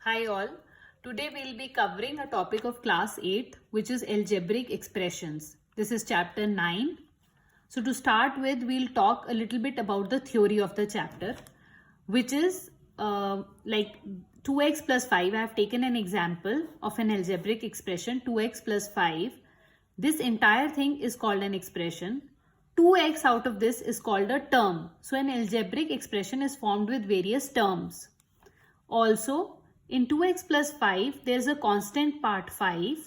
Hi all. Today we'll be covering a topic of class 8 which is algebraic expressions. This is chapter 9. So to start with, we'll talk a little bit about the theory of the chapter, which is like 2x plus 5. I have taken an example of an algebraic expression 2x plus 5. This entire thing is called an expression. 2x out of this is called a term. So an algebraic expression is formed with various terms. Also, in 2x plus 5, there's a constant part 5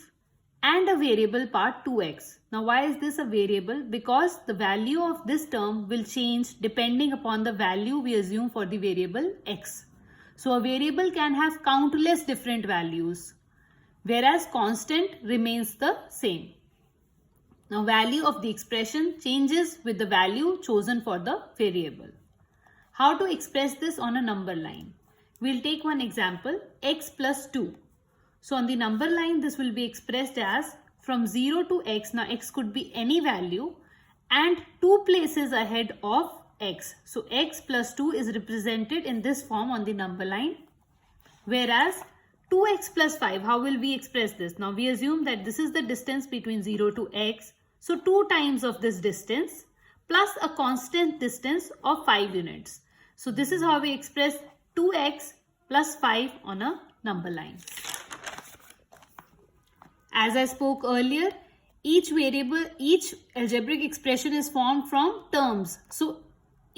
and a variable part 2x. Now, why is this a variable? Because the value of this term will change depending upon the value we assume for the variable x. So, a variable can have countless different values, whereas constant remains the same. Now, value of the expression changes with the value chosen for the variable. How to express this on a number line? We'll take one example, x plus 2. So on the number line, this will be expressed as from 0 to x. Now x could be any value and 2 places ahead of x. So x plus 2 is represented in this form on the number line. Whereas 2x plus 5, how will we express this? Now we assume that this is the distance between 0 to x. So 2 times of this distance plus a constant distance of 5 units. So this is how we express 2x plus 5 on a number line. As I spoke earlier, each algebraic expression is formed from terms. So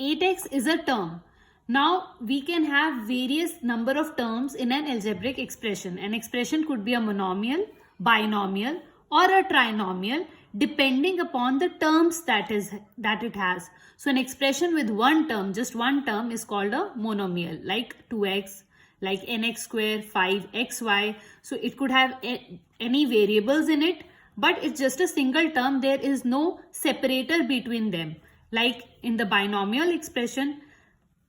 8x is a term. Now we can have various number of terms in an algebraic expression. An expression could be a monomial, binomial or a trinomial depending upon the terms that it has. So an expression with one term, just one term, is called a monomial, like 2x, like nx square, 5xy. So it could have any variables in it, but it's just a single term. There is no separator between them. Like in the binomial expression,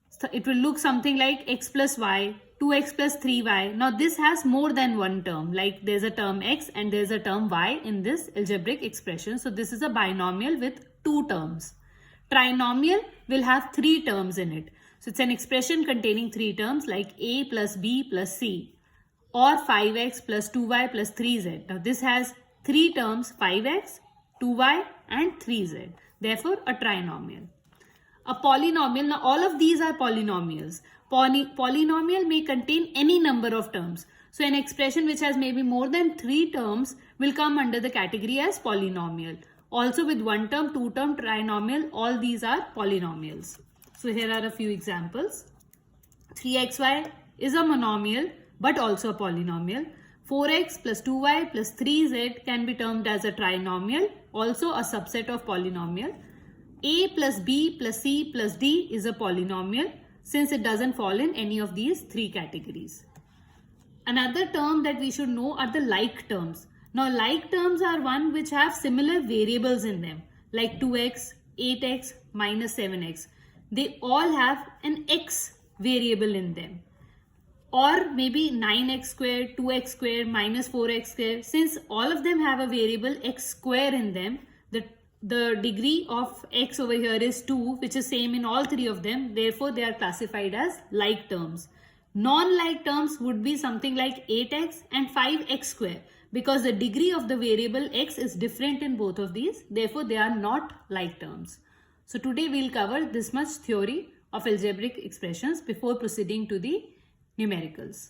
so it will look something like x plus y, 2x plus 3y. Now this has more than one term, like there's a term x and there's a term y in this algebraic expression. So this is a binomial with 2 terms. Trinomial will have 3 terms in it. So it's an expression containing 3 terms like a plus b plus c or 5x plus 2y plus 3z. Now this has 3 terms, 5x, 2y and 3z. Therefore a trinomial. A polynomial, now all of these are polynomials. Polynomial may contain any number of terms. So an expression which has maybe more than 3 terms will come under the category as polynomial. Also with 1 term, 2 term, trinomial, all these are polynomials. So here are a few examples. 3xy is a monomial but also a polynomial. 4x plus 2y plus 3z can be termed as a trinomial, also a subset of polynomial. A plus b plus c plus d is a polynomial since it doesn't fall in any of these 3 categories. Another term that we should know are the like terms. Now like terms are one which have similar variables in them, like 2x, 8x, minus 7x. They all have an x variable in them. Or maybe 9x square, 2x square, minus 4x square. Since all of them have a variable x square in them, the degree of x over here is 2, which is same in all 3 of them. Therefore, they are classified as like terms. Non-like terms would be something like 8x and 5x square because the degree of the variable x is different in both of these. Therefore, they are not like terms. So today we'll cover this much theory of algebraic expressions before proceeding to the numericals.